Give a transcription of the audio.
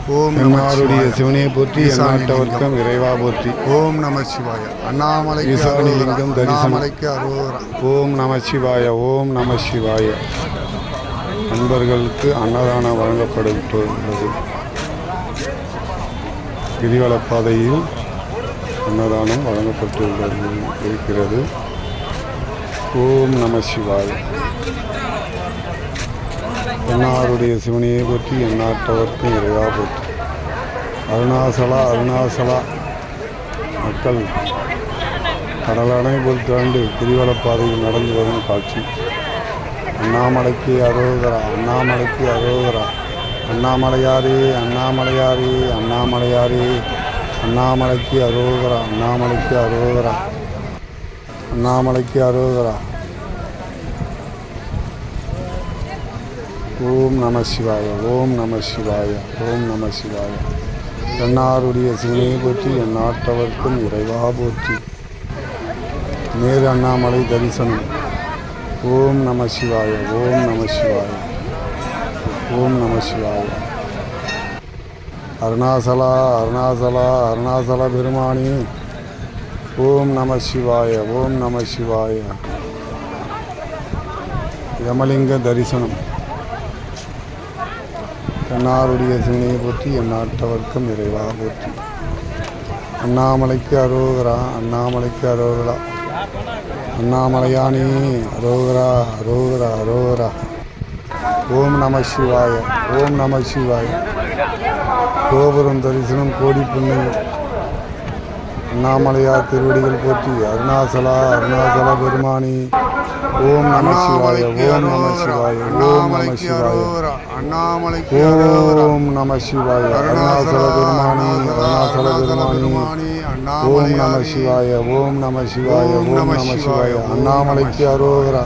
ஓம் என்னாருடைய சிவனே போற்றி, எந்நாட்டவர்க்கும் இறைவா போற்றி. ஓம் நம சிவாய. அண்ணாமலைக்கு ஈசானி லிங்கம் தரிசனம். அண்ணாமலைக்கு அரோகரா. ஓம் நம சிவாய. ஓம் நம சிவாய. நண்பர்களுக்கு அன்னதானம் வழங்கப்பட்டுள்ளது. கிரிவலப்பாதையில் அன்னதானம் வழங்கப்பட்டுள்ளது இருக்கிறது. ஓம் நம சிவாய. என்னாருடைய சிவனையை போற்றி, எந்நாட்டவர்க்கும் இறைவா போற்றி. அருணாசலா அருணாசலா. மக்கள் கடலணை போல் திரண்டு கிரிவலப்பாதையில் நடந்து வரும் காட்சி. அண்ணாமலைக்கு அரோகரா, அண்ணாமலைக்கு அரோகரா. அண்ணாமலையாரே அண்ணாமலையாரே அண்ணாமலையாரே. அண்ணாமலைக்கு அரோகரா, அண்ணாமலைக்கு அரோகரா, அண்ணாமலைக்கு அரோகரா. ஓம் நம சிவாய. ஓம் நம சிவாய. ஓம் நம சிவாய. என்னாருடைய சிவனையை போற்றி, எந்நாட்டவர்க்கும் இறைவா போற்றி. நேரு அண்ணாமலை தரிசனம். ஓம் நம சிவாய. ஓம் நம சிவாய. ஓம் நம சிவாய. அருணாசலா அருணாசலா அருணாசல பெருமானி. ஓம் நம சிவாய. ஓம் நம சிவாய. யமலிங்க தரிசனம். என்னாருடைய சிவனையை போற்றி, எந்நாட்டவர்க்கும் இறைவா போற்றி. அண்ணாமலைக்கு அரோகரா, அண்ணாமலைக்கு அரோகரா. அண்ணாமலையானே அரோகரா, அரோகரா, அரோகரா. ஓம் நம சிவாய. ஓம் நம சிவாய. கோபுரம் தரிசனம் கோடி புண்ணியம். அண்ணாமலையார் திருவடிகள் போற்றி. அருணாசலா அருணாசல பெருமானி. ஓம் நம சிவாய. ஓம் நம சிவாய. ஓம் நம சிவாய. ஓம் நம சிவாய. அருணாசல பெருமானி, அருணாசல பெருமானி. ஓம் நம சிவாய. ஓம் நம சிவாய. ஓம் நம சிவாய. அண்ணாமலைக்கு அரோகரா.